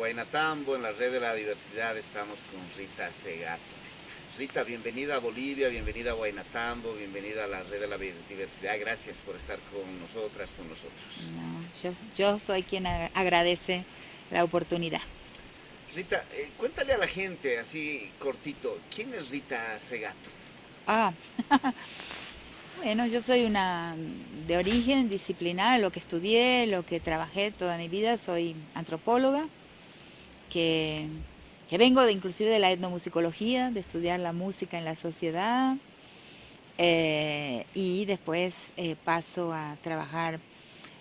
Guaynatambo, en la red de la diversidad, estamos con Rita Segato. Rita, bienvenida a Bolivia, bienvenida a Guaynatambo, bienvenida a la red de la diversidad. Gracias por estar con nosotras, con nosotros. No, yo soy quien agradece la oportunidad. Rita, cuéntale a la gente, así cortito, ¿quién es Rita Segato? Ah, bueno, yo soy una de origen disciplinar, lo que estudié, lo que trabajé toda mi vida, soy antropóloga, que, que vengo de inclusive de la etnomusicología, de estudiar la música en la sociedad, y después paso a trabajar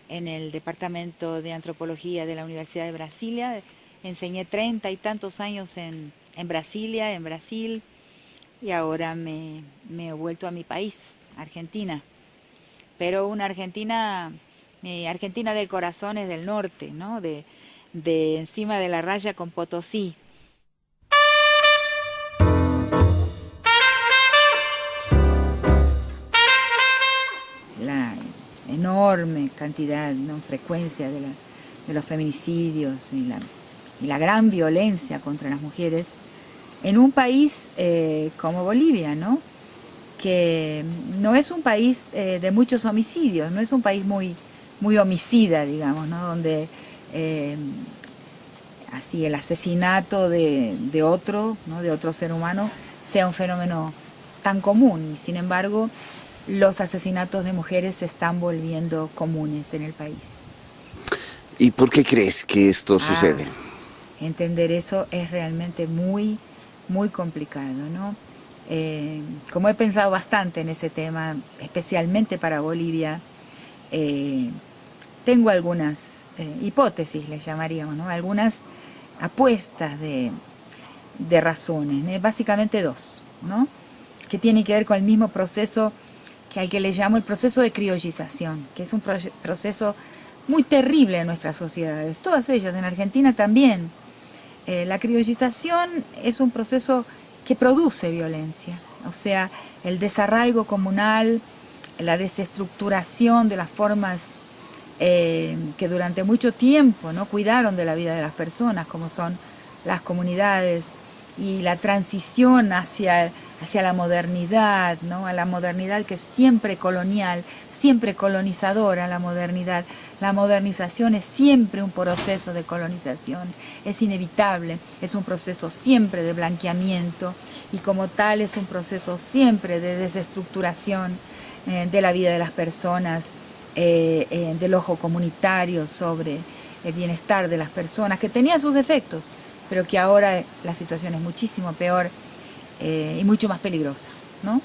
en el Departamento de Antropología de la Universidad de Brasilia. Enseñé 30 y tantos años en Brasilia, en Brasil, y ahora me he vuelto a mi país, Argentina. Pero una Argentina, mi Argentina del corazón es del norte, ¿no? De encima de la raya con Potosí. La enorme cantidad, ¿no? Frecuencia de los feminicidios y la gran violencia contra las mujeres en un país como Bolivia, ¿no? Que no es un país de muchos homicidios, no es un país muy homicida, digamos, ¿no? Donde así el asesinato de otro, ¿no? De otro ser humano, sea un fenómeno tan común. Y sin embargo, los asesinatos de mujeres se están volviendo comunes en el país. ¿Y por qué crees que esto sucede? Entender eso es realmente muy complicado, ¿no? Como he pensado bastante en ese tema, especialmente para Bolivia, tengo algunas hipótesis, les llamaríamos, ¿no? Algunas apuestas de razones, ¿no? Básicamente dos, ¿no? Que tienen que ver con el mismo proceso que al que le llamo el proceso de criollización, que es un proceso muy terrible en nuestras sociedades, todas ellas, en Argentina también. La criollización es un proceso que produce violencia, o sea, el desarraigo comunal, la desestructuración de las formas que durante mucho tiempo, ¿no? Cuidaron de la vida de las personas, como son las comunidades, y la transición hacia la modernidad, ¿no? A la modernidad que es siempre colonial, siempre colonizadora, la modernidad. La modernización es siempre un proceso de colonización, es inevitable, es un proceso siempre de blanqueamiento y como tal es un proceso siempre de desestructuración de la vida de las personas, del ojo comunitario sobre el bienestar de las personas, que tenía sus defectos, pero que ahora la situación es muchísimo peor y mucho más peligrosa, ¿no?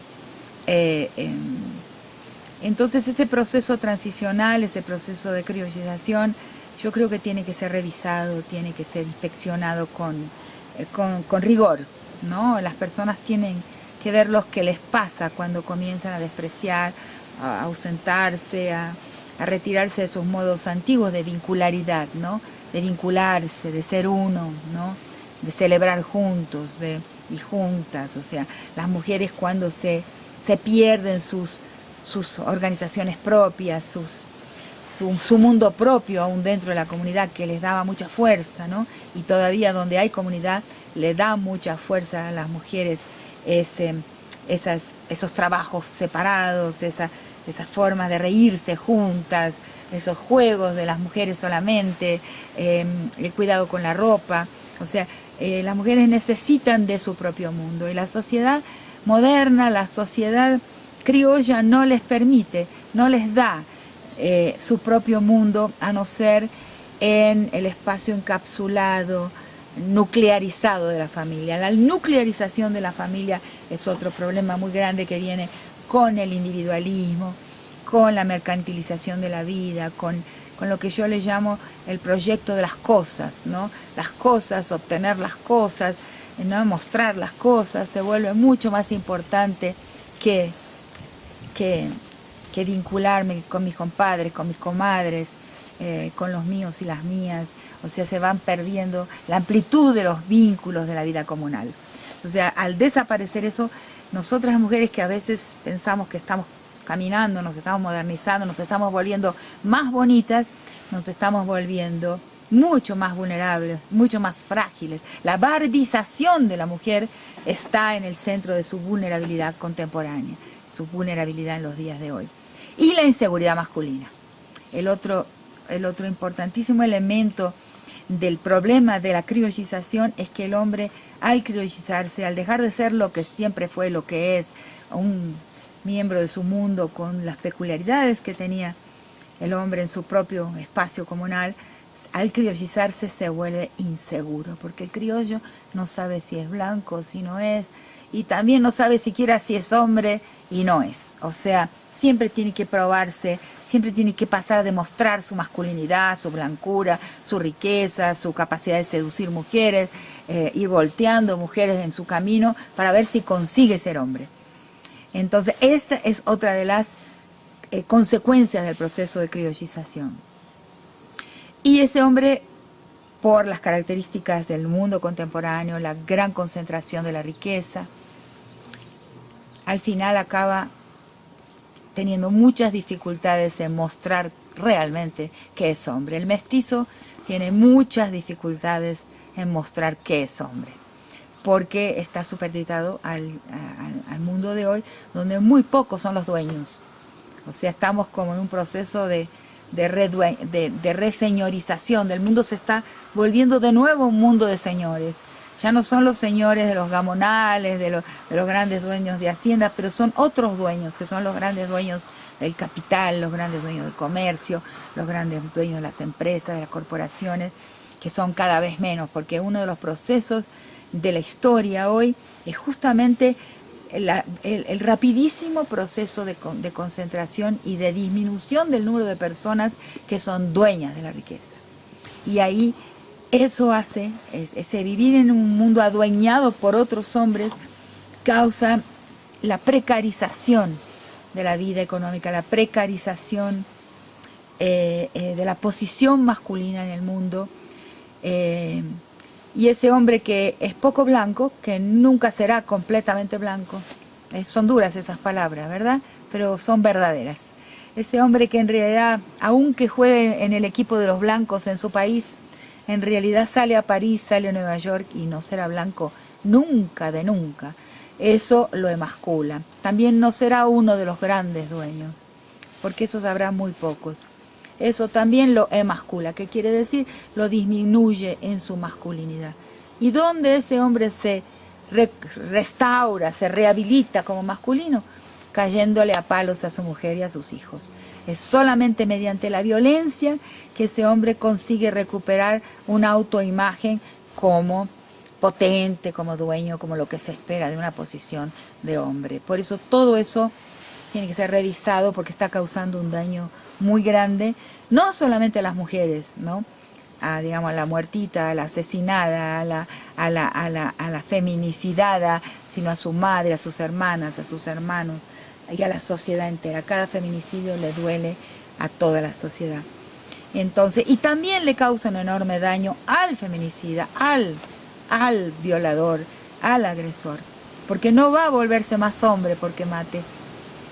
Entonces ese proceso transicional, ese proceso de criollización, yo creo que tiene que ser revisado, tiene que ser inspeccionado con rigor, ¿no? Las personas tienen que ver lo que les pasa cuando comienzan a despreciar, a ausentarse, a retirarse de sus modos antiguos de vincularidad, ¿no? De vincularse, de ser uno, ¿no? De celebrar juntos y juntas. O sea, las mujeres cuando se pierden sus organizaciones propias, su mundo propio aún dentro de la comunidad que les daba mucha fuerza, ¿no? Y todavía donde hay comunidad le da mucha fuerza a las mujeres esos trabajos separados, esas formas de reírse juntas, esos juegos de las mujeres solamente, el cuidado con la ropa. O sea, las mujeres necesitan de su propio mundo y la sociedad moderna, la sociedad criolla no les permite, no les da su propio mundo, a no ser en el espacio encapsulado, nuclearizado de la familia. La nuclearización de la familia es otro problema muy grande que viene con el individualismo, con la mercantilización de la vida, con lo que yo le llamo el proyecto de las cosas, ¿no? Las cosas, obtener las cosas, ¿no? Mostrar las cosas, se vuelve mucho más importante que vincularme con mis compadres, con mis comadres, con los míos y las mías. O sea, se van perdiendo la amplitud de los vínculos de la vida comunal. O sea, al desaparecer eso, nosotras las mujeres que a veces pensamos que estamos caminando, nos estamos modernizando, nos estamos volviendo más bonitas, nos estamos volviendo mucho más vulnerables, mucho más frágiles. La barbización de la mujer está en el centro de su vulnerabilidad contemporánea, su vulnerabilidad en los días de hoy. Y la inseguridad masculina. El otro importantísimo elemento del problema de la criollización es que el hombre, al criollizarse, al dejar de ser lo que siempre fue, lo que es, un miembro de su mundo con las peculiaridades que tenía el hombre en su propio espacio comunal, al criollizarse se vuelve inseguro, porque el criollo no sabe si es blanco, si no es, y también no sabe siquiera si es hombre y no es. O sea, siempre tiene que probarse, siempre tiene que pasar a demostrar su masculinidad, su blancura, su riqueza, su capacidad de seducir mujeres, ir volteando mujeres en su camino para ver si consigue ser hombre. Entonces, esta es otra de las consecuencias del proceso de criollización. Y ese hombre, por las características del mundo contemporáneo, la gran concentración de la riqueza, al final acaba teniendo muchas dificultades en mostrar realmente que es hombre. El mestizo tiene muchas dificultades en mostrar que es hombre, porque está supeditado al mundo de hoy, donde muy pocos son los dueños. O sea, estamos como en un proceso de reseñorización del mundo. Se está volviendo de nuevo un mundo de señores. Ya no son los señores de los gamonales, de los grandes dueños de haciendas, pero son otros dueños, que son los grandes dueños del capital, los grandes dueños del comercio, los grandes dueños de las empresas, de las corporaciones, que son cada vez menos, porque uno de los procesos de la historia hoy es justamente el rapidísimo proceso de concentración y de disminución del número de personas que son dueñas de la riqueza. Y ahí eso hace, ese vivir en un mundo adueñado por otros hombres, causa la precarización de la vida económica, la precarización de la posición masculina en el mundo. Y ese hombre que es poco blanco, que nunca será completamente blanco, son duras esas palabras, ¿verdad? Pero son verdaderas. Ese hombre que en realidad, aunque juegue en el equipo de los blancos en su país, en realidad sale a París, sale a Nueva York y no será blanco nunca de nunca. Eso lo emascula. También no será uno de los grandes dueños, porque esos habrá muy pocos. Eso también lo emascula, que quiere decir lo disminuye en su masculinidad. Y donde ese hombre se restaura, se rehabilita como masculino, cayéndole a palos a su mujer y a sus hijos. Es solamente mediante la violencia que ese hombre consigue recuperar una autoimagen como potente, como dueño, como lo que se espera de una posición de hombre. Por eso todo eso tiene que ser revisado, porque está causando un daño muy grande, no solamente a las mujeres, ¿no? Digamos, a la muertita, a la asesinada, a la feminicidada, sino a su madre, a sus hermanas, a sus hermanos y a la sociedad entera. Cada feminicidio le duele a toda la sociedad. Entonces, y también le causa un enorme daño al feminicida, al violador, al agresor, porque no va a volverse más hombre porque mate.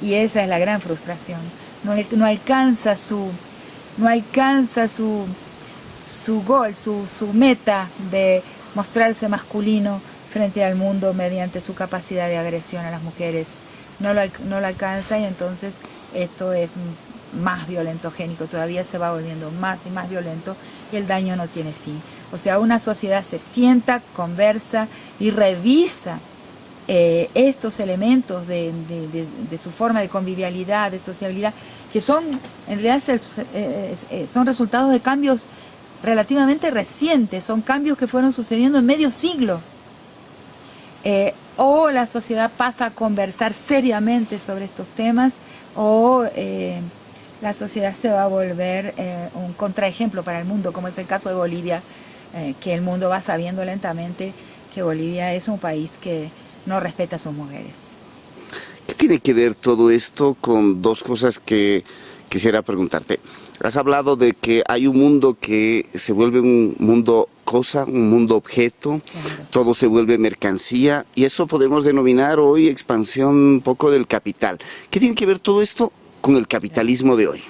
Y esa es la gran frustración. No alcanza su gol, su meta de mostrarse masculino frente al mundo mediante su capacidad de agresión a las mujeres. No lo alcanza, y entonces esto es más violentogénico, todavía se va volviendo más y más violento, y el daño no tiene fin. O sea, una sociedad se sienta, conversa y revisa estos elementos de su forma de convivialidad, de sociabilidad, que son en realidad son resultados de cambios relativamente recientes, son cambios que fueron sucediendo en medio siglo. O la sociedad pasa a conversar seriamente sobre estos temas, o la sociedad se va a volver un contraejemplo para el mundo, como es el caso de Bolivia, que el mundo va sabiendo lentamente que Bolivia es un país que no respeta a sus mujeres. ¿Qué tiene que ver todo esto con dos cosas que quisiera preguntarte? Has hablado de que hay un mundo que se vuelve un mundo cosa, un mundo objeto, claro. Todo se vuelve mercancía, y eso podemos denominar hoy expansión un poco del capital. ¿Qué tiene que ver todo esto con el capitalismo de hoy?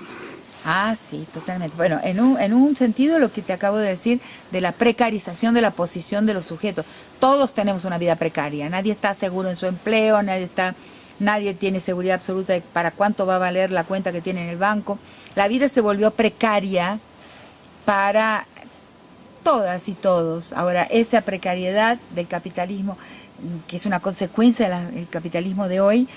Ah, sí, totalmente. Bueno, en un sentido lo que te acabo de decir de la precarización de la posición de los sujetos. Todos tenemos una vida precaria, nadie está seguro en su empleo, nadie tiene seguridad absoluta de para cuánto va a valer la cuenta que tiene en el banco. La vida se volvió precaria para todas y todos. Ahora, esa precariedad del capitalismo, que es una consecuencia del capitalismo de hoy,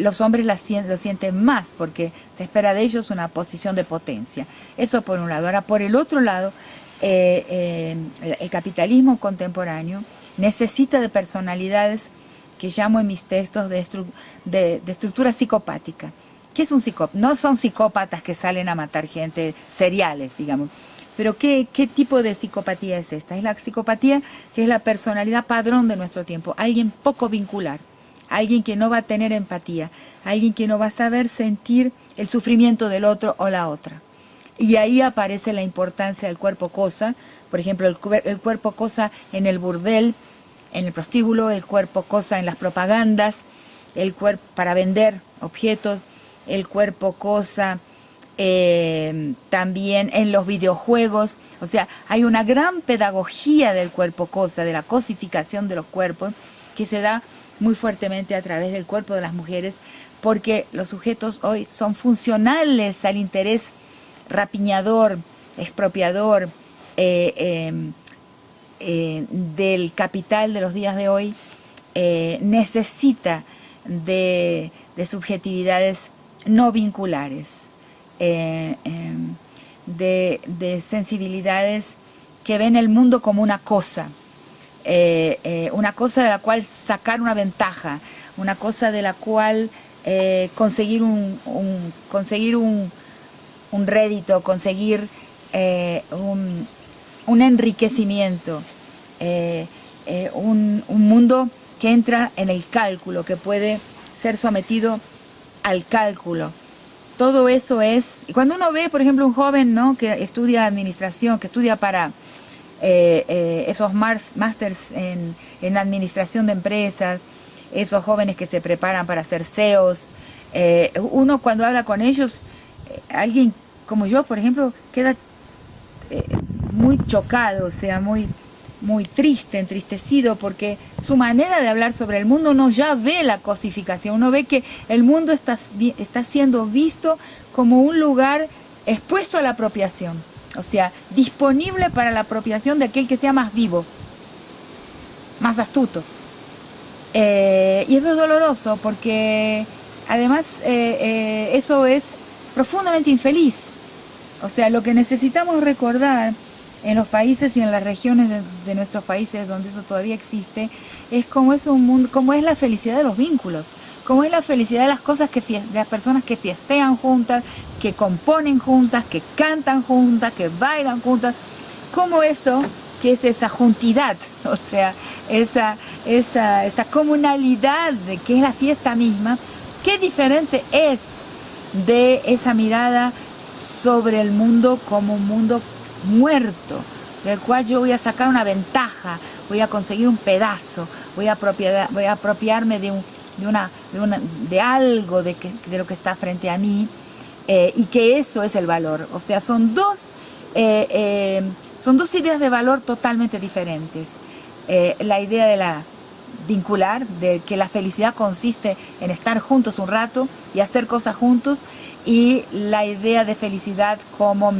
los hombres lo sienten más porque se espera de ellos una posición de potencia. Eso por un lado. Ahora, por el otro lado, el capitalismo contemporáneo necesita de personalidades que llamo en mis textos de estructura psicopática. ¿Qué es un psicópata? No son psicópatas que salen a matar gente, seriales, digamos. Pero ¿qué tipo de psicopatía es esta? Es la psicopatía que es la personalidad padrón de nuestro tiempo. Alguien poco vincular, alguien que no va a tener empatía, alguien que no va a saber sentir el sufrimiento del otro o la otra. Y ahí aparece la importancia del cuerpo cosa. Por ejemplo, el cuerpo cosa en el burdel, en el prostíbulo, el cuerpo cosa en las propagandas, el cuerpo para vender objetos, el cuerpo cosa también en los videojuegos. O sea, hay una gran pedagogía del cuerpo cosa, de la cosificación de los cuerpos, que se da muy fuertemente a través del cuerpo de las mujeres, porque los sujetos hoy son funcionales al interés rapiñador, expropiador del capital de los días de hoy. Necesita de subjetividades no vinculares, de sensibilidades que ven el mundo como una cosa de la cual sacar una ventaja, una cosa de la cual conseguir un rédito, conseguir un enriquecimiento, un mundo que entra en el cálculo, que puede ser sometido al cálculo. Todo eso es, y cuando uno ve, por ejemplo, un joven, ¿no?, que estudia administración, que estudia para esos másters en administración de empresas, esos jóvenes que se preparan para ser CEOs, uno cuando habla con ellos, alguien como yo, por ejemplo, queda muy chocado, o sea, muy triste, entristecido, porque su manera de hablar sobre el mundo no ya ve la cosificación, uno ve que el mundo está siendo visto como un lugar expuesto a la apropiación, o sea, disponible para la apropiación de aquel que sea más vivo, más astuto. Y eso es doloroso porque además eso es profundamente infeliz. O sea, lo que necesitamos recordar en los países y en las regiones de nuestros países donde eso todavía existe, es cómo es un mundo, cómo es la felicidad de los vínculos, cómo es la felicidad de las cosas de las personas que fiestean juntas, que componen juntas, que cantan juntas, que bailan juntas, cómo eso, que es esa juntidad, o sea, esa comunalidad de que es la fiesta misma, qué diferente es de esa mirada sobre el mundo como un mundo muerto, del cual yo voy a sacar una ventaja, voy a conseguir un pedazo, voy a apropiarme de algo de lo que está frente a mí, y que eso es el valor. O sea, son dos ideas de valor totalmente diferentes. La idea de la vincular, de que la felicidad consiste en estar juntos un rato y hacer cosas juntos, y la idea de felicidad como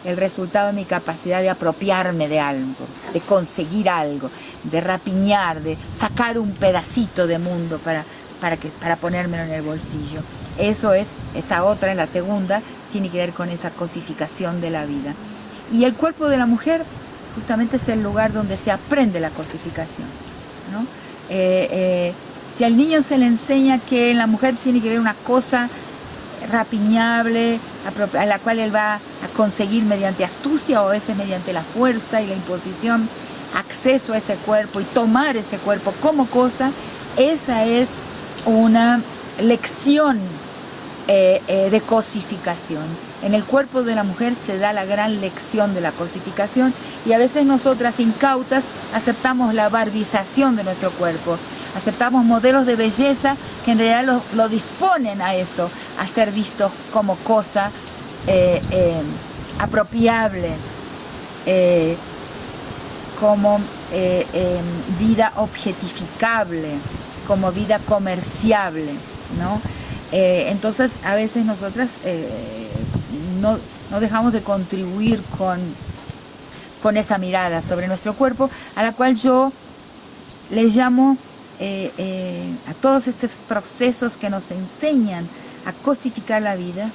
el resultado de mi capacidad de apropiarme de algo, de conseguir algo, de rapiñar, de sacar un pedacito de mundo para ponérmelo en el bolsillo. Eso es, esta otra, en la segunda, tiene que ver con esa cosificación de la vida. Y el cuerpo de la mujer justamente es el lugar donde se aprende la cosificación, ¿no? Si al niño se le enseña que en la mujer tiene que ver una cosa rapiñable, a la cual él va a conseguir mediante astucia o a veces mediante la fuerza y la imposición acceso a ese cuerpo y tomar ese cuerpo como cosa, esa es una lección de cosificación. En el cuerpo de la mujer se da la gran lección de la cosificación, y a veces nosotras incautas aceptamos la barbización de nuestro cuerpo, aceptamos modelos de belleza que en realidad lo disponen a eso, a ser vistos como cosa apropiable, como vida objetificable, como vida comerciable, ¿no? Entonces a veces nosotras no dejamos de contribuir con esa mirada sobre nuestro cuerpo, a la cual yo le llamo a todos estos procesos que nos enseñan a cosificar la vida,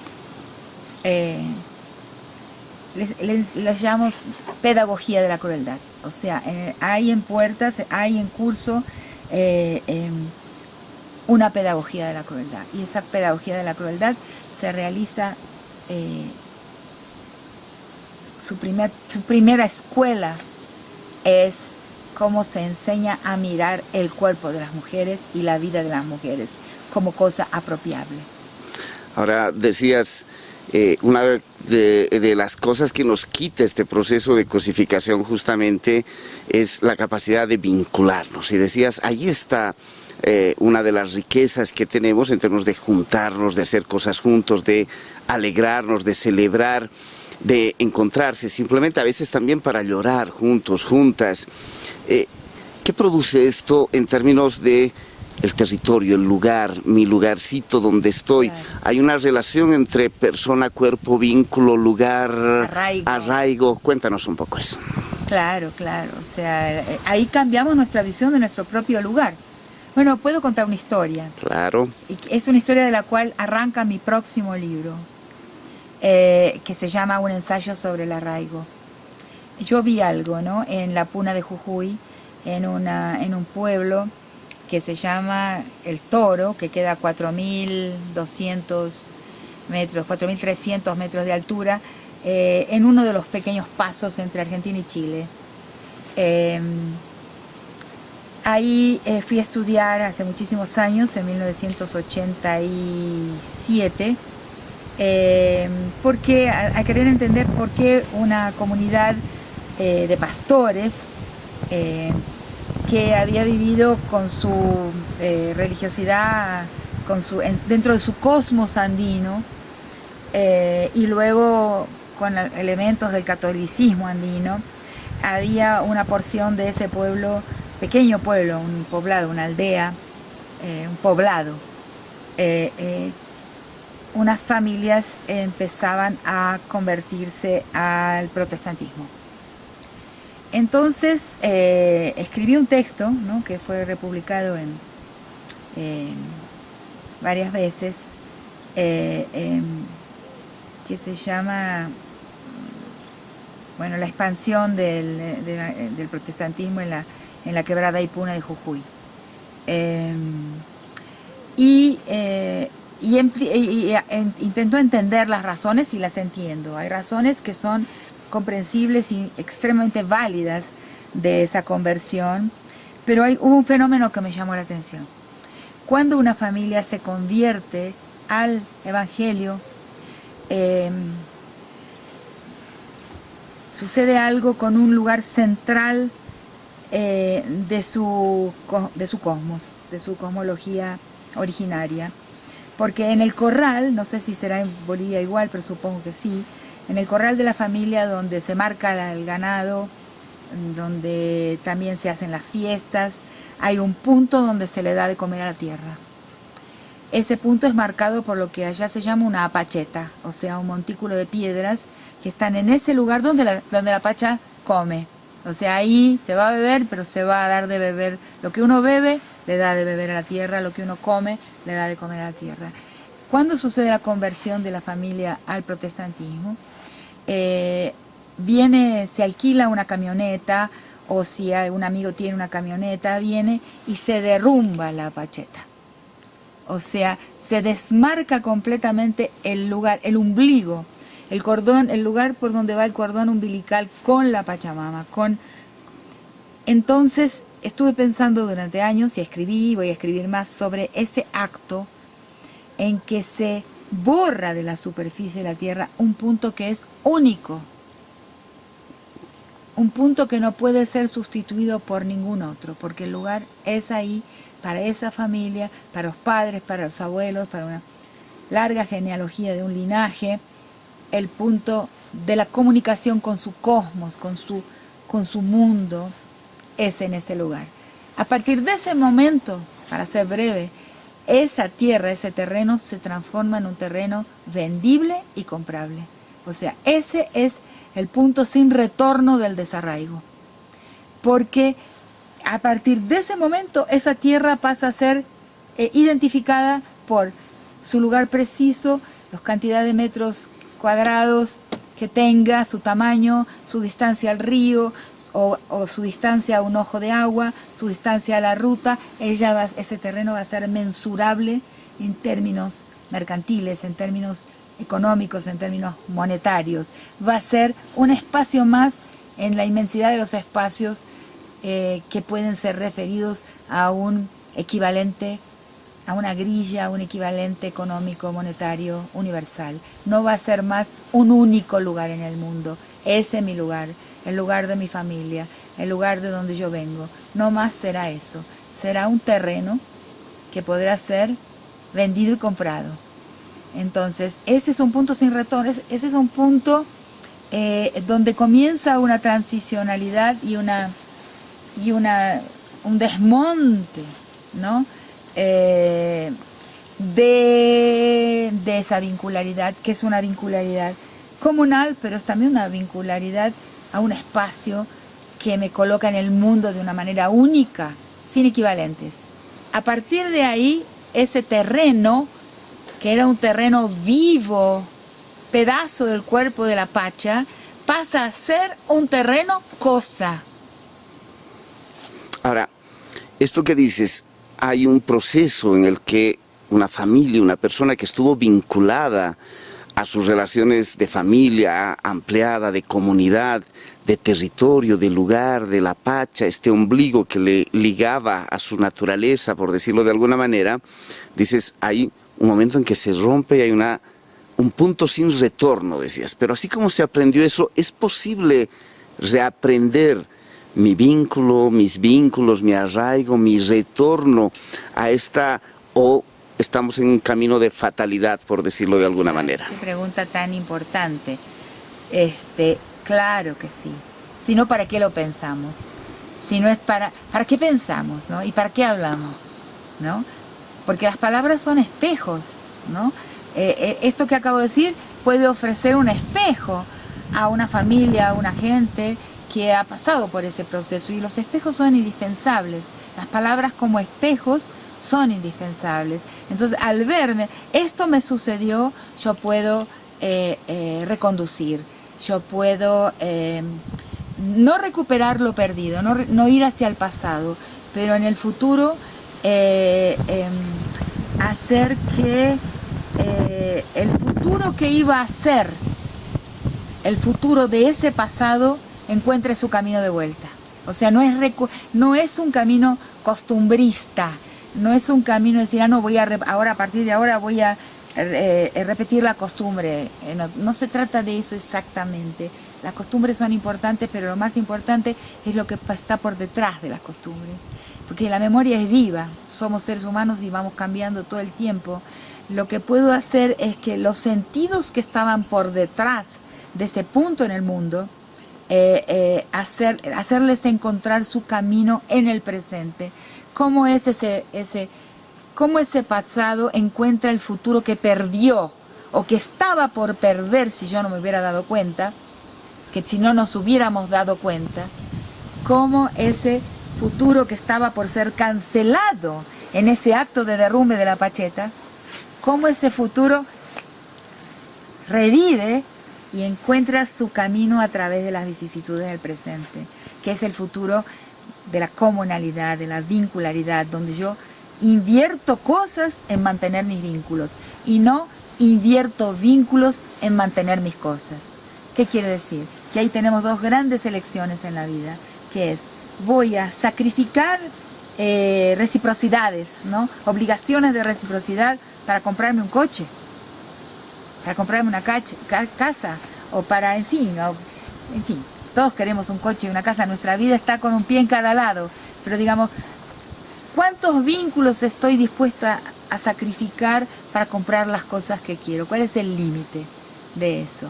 les llamo pedagogía de la crueldad. O sea, hay en puertas, hay en curso una pedagogía de la crueldad. Y esa pedagogía de la crueldad se realiza, su primera escuela es cómo se enseña a mirar el cuerpo de las mujeres y la vida de las mujeres como cosa apropiable. Ahora decías, una de las cosas que nos quita este proceso de cosificación justamente es la capacidad de vincularnos. Y decías, ahí está una de las riquezas que tenemos en términos de juntarnos, de hacer cosas juntos, de alegrarnos, de celebrar, de encontrarse, simplemente a veces también para llorar juntos, juntas. ¿Qué produce esto en términos de el territorio, el lugar, mi lugarcito donde estoy? Claro. Hay una relación entre persona, cuerpo, vínculo, lugar, arraigo. Cuéntanos un poco eso. Claro, claro. O sea, ahí cambiamos nuestra visión de nuestro propio lugar. Bueno, puedo contar una historia. Claro. Es una historia de la cual arranca mi próximo libro, que se llama Un ensayo sobre el arraigo. Yo vi algo, ¿no? En la Puna de Jujuy, en un pueblo que se llama El Toro, que queda a 4.200 metros, 4.300 metros de altura, en uno de los pequeños pasos entre Argentina y Chile. Ahí fui a estudiar hace muchísimos años, en 1987, porque a querer entender por qué una comunidad de pastores que había vivido con su religiosidad, dentro de su cosmos andino, y luego con elementos del catolicismo andino, había una porción de ese pueblo, pequeño pueblo, un poblado, una aldea, un poblado, unas familias empezaban a convertirse al protestantismo. Entonces escribí un texto, ¿no?, que fue republicado varias veces, que se llama, bueno, la expansión del protestantismo en la quebrada y Puna de Jujuy. Intento entender las razones y las entiendo. Hay razones que son comprensibles y extremadamente válidas de esa conversión, pero hubo un fenómeno que me llamó la atención. Cuando una familia se convierte al Evangelio, sucede algo con un lugar central de su cosmos, de su cosmología originaria, porque en el corral, no sé si será en Bolivia igual, pero supongo que sí, en el corral de la familia donde se marca el ganado, donde también se hacen las fiestas, hay un punto donde se le da de comer a la tierra. Ese punto es marcado por lo que allá se llama una apacheta, o sea, un montículo de piedras que están en ese lugar donde la pacha come. O sea, ahí se va a beber, pero se va a dar de beber. Lo que uno bebe, le da de beber a la tierra, lo que uno come, le da de comer a la tierra. ¿Cuándo sucede la conversión de la familia al protestantismo? Se alquila una camioneta, o si algún amigo tiene una camioneta, viene y se derrumba la pacheta. O sea, se desmarca completamente el lugar, el ombligo, el cordón, el lugar por donde va el cordón umbilical con la Pachamama. Entonces estuve pensando durante años y escribí, voy a escribir más sobre ese acto en que se borra de la superficie de la tierra un punto que es único, un punto que no puede ser sustituido por ningún otro, porque el lugar es ahí para esa familia, para los padres, para los abuelos, para una larga genealogía de un linaje, el punto de la comunicación con su cosmos, con su mundo, es en ese lugar. A partir de ese momento, para ser breve, esa tierra, ese terreno se transforma en un terreno vendible y comprable. O sea, ese es el punto sin retorno del desarraigo. Porque a partir de ese momento, esa tierra pasa a ser identificada por su lugar preciso, la cantidad de metros cuadrados que tenga, su tamaño, su distancia al río, o su distancia a un ojo de agua, su distancia a la ruta. Ese terreno va a ser mensurable en términos mercantiles, en términos económicos, en términos monetarios. Va a ser un espacio más en la inmensidad de los espacios que pueden ser referidos a un equivalente, a una grilla, a un equivalente económico, monetario, universal. No va a ser más un único lugar en el mundo. Ese es mi lugar, el lugar de mi familia, el lugar de donde yo vengo. No más será eso. Será un terreno que podrá ser vendido y comprado. Entonces, ese es un punto sin retorno. Ese es un punto donde comienza una transicionalidad y un desmonte, ¿no? De esa vincularidad, que es una vincularidad comunal, pero es también una vincularidad a un espacio que me coloca en el mundo de una manera única, sin equivalentes. A partir de ahí, ese terreno, que era un terreno vivo, pedazo del cuerpo de la Pacha, pasa a ser un terreno cosa. Ahora, esto que dices, hay un proceso en el que una familia, una persona que estuvo vinculada a sus relaciones de familia ampliada, de comunidad, de territorio, de lugar, de la Pacha, este ombligo que le ligaba a su naturaleza, por decirlo de alguna manera, dices, hay un momento en que se rompe y hay un punto sin retorno, decías. Pero así como se aprendió eso, ¿es posible reaprender mi vínculo, mis vínculos, mi arraigo, mi retorno a esta, o estamos en un camino de fatalidad, por decirlo de alguna manera? Qué pregunta tan importante. Claro que sí. Si no, ¿para qué lo pensamos? Si no es ¿para qué pensamos, ¿no? ¿Y para qué hablamos, ¿no? Porque las palabras son espejos, ¿no? Esto que acabo de decir puede ofrecer un espejo a una familia, a una gente que ha pasado por ese proceso, y los espejos son indispensables. Las palabras como espejos son indispensables. Entonces, al verme, esto me sucedió, yo puedo reconducir, yo puedo no recuperar lo perdido, no ir hacia el pasado, pero en el futuro hacer que el futuro que iba a ser, el futuro de ese pasado, encuentre su camino de vuelta. O sea, no es un camino costumbrista, no es un camino de decir, no, ahora a partir de ahora voy a repetir la costumbre. No se trata de eso exactamente. Las costumbres son importantes, pero lo más importante es lo que está por detrás de las costumbres. Porque la memoria es viva, somos seres humanos y vamos cambiando todo el tiempo. Lo que puedo hacer es que los sentidos que estaban por detrás de ese punto en el mundo, hacerles encontrar su camino en el presente. ¿Cómo ese pasado encuentra el futuro que perdió o que estaba por perder si yo no me hubiera dado cuenta, que si no nos hubiéramos dado cuenta? ¿Cómo ese futuro que estaba por ser cancelado en ese acto de derrumbe de la Pacheta, cómo ese futuro revive y encuentra su camino a través de las vicisitudes del presente, que es el futuro de la comunalidad, de la vincularidad, donde yo invierto cosas en mantener mis vínculos y no invierto vínculos en mantener mis cosas. ¿Qué quiere decir? Que ahí tenemos dos grandes elecciones en la vida, que es, voy a sacrificar reciprocidades, ¿no? Obligaciones de reciprocidad para comprarme un coche, para comprarme una casa, o para, en fin, todos queremos un coche y una casa, nuestra vida está con un pie en cada lado, pero digamos, ¿cuántos vínculos estoy dispuesta a sacrificar para comprar las cosas que quiero? ¿Cuál es el límite? de eso.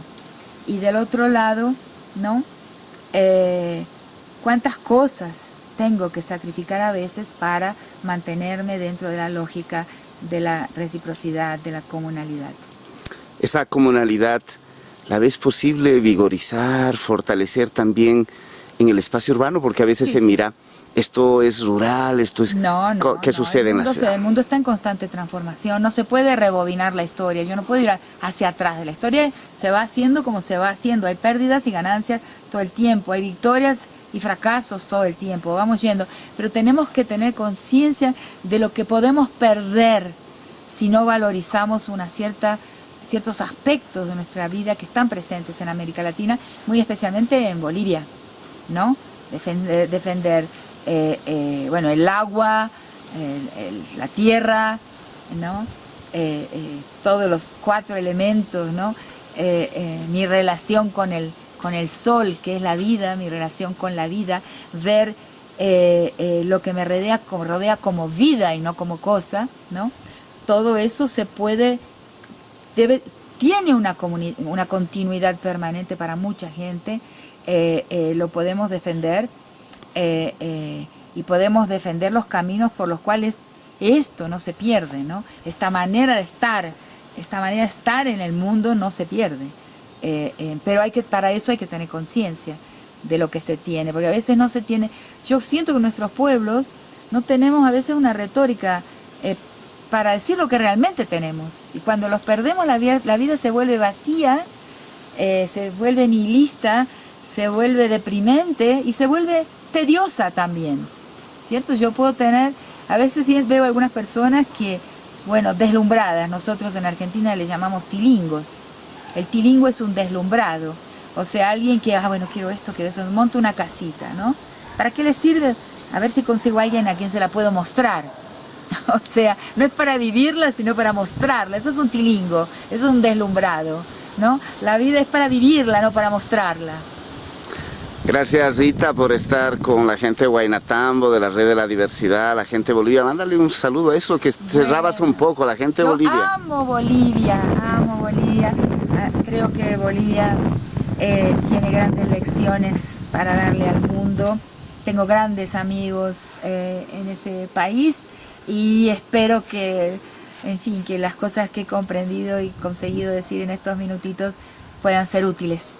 Y del otro lado, ¿no? ¿Cuántas cosas tengo que sacrificar a veces para mantenerme dentro de la lógica de la reciprocidad, de la comunalidad? Esa comunalidad, ¿la ves posible vigorizar, fortalecer también en el espacio urbano? Porque a veces se mira, esto es rural, esto es... ¿Qué sucede en la ciudad? El mundo está en constante transformación, no se puede rebobinar la historia, yo no puedo ir hacia atrás de la historia, se va haciendo como se va haciendo, hay pérdidas y ganancias todo el tiempo, hay victorias y fracasos todo el tiempo, vamos yendo, pero tenemos que tener conciencia de lo que podemos perder si no valorizamos ciertos aspectos de nuestra vida que están presentes en América Latina, muy especialmente en Bolivia, ¿no? Defender bueno, el agua, la tierra, ¿no? Todos los 4 elementos, ¿no? Mi relación con el sol, que es la vida, mi relación con la vida, ver lo que me rodea como vida y no como cosa, ¿no? Todo eso tiene una continuidad permanente para mucha gente, lo podemos defender. Y podemos defender los caminos por los cuales esto no se pierde, ¿no? Esta manera de estar en el mundo no se pierde. Pero para eso hay que tener conciencia de lo que se tiene, porque a veces no se tiene. Yo siento que nuestros pueblos no tenemos a veces una retórica para decir lo que realmente tenemos. Y cuando los perdemos, la vida se vuelve vacía, se vuelve nihilista, se vuelve deprimente y se vuelve tediosa también, ¿cierto? Yo puedo tener, a veces veo algunas personas que, bueno, deslumbradas, nosotros en Argentina le llamamos tilingos. El tilingo es un deslumbrado, o sea, alguien que, bueno, quiero esto, monta una casita, ¿no? ¿Para qué le sirve? A ver si consigo a alguien a quien se la puedo mostrar. O sea, no es para vivirla, sino para mostrarla. Eso es un tilingo, eso es un deslumbrado, ¿no? La vida es para vivirla, no para mostrarla. Gracias, Rita, por estar con la gente de Huaynatambo, de la Red de la Diversidad, la gente de Bolivia. Mándale un saludo a eso, que cerrabas un poco, a la gente de Bolivia. Amo Bolivia. Creo que Bolivia tiene grandes lecciones para darle al mundo. Tengo grandes amigos en ese país y espero que, en fin, que las cosas que he comprendido y conseguido decir en estos minutitos puedan ser útiles.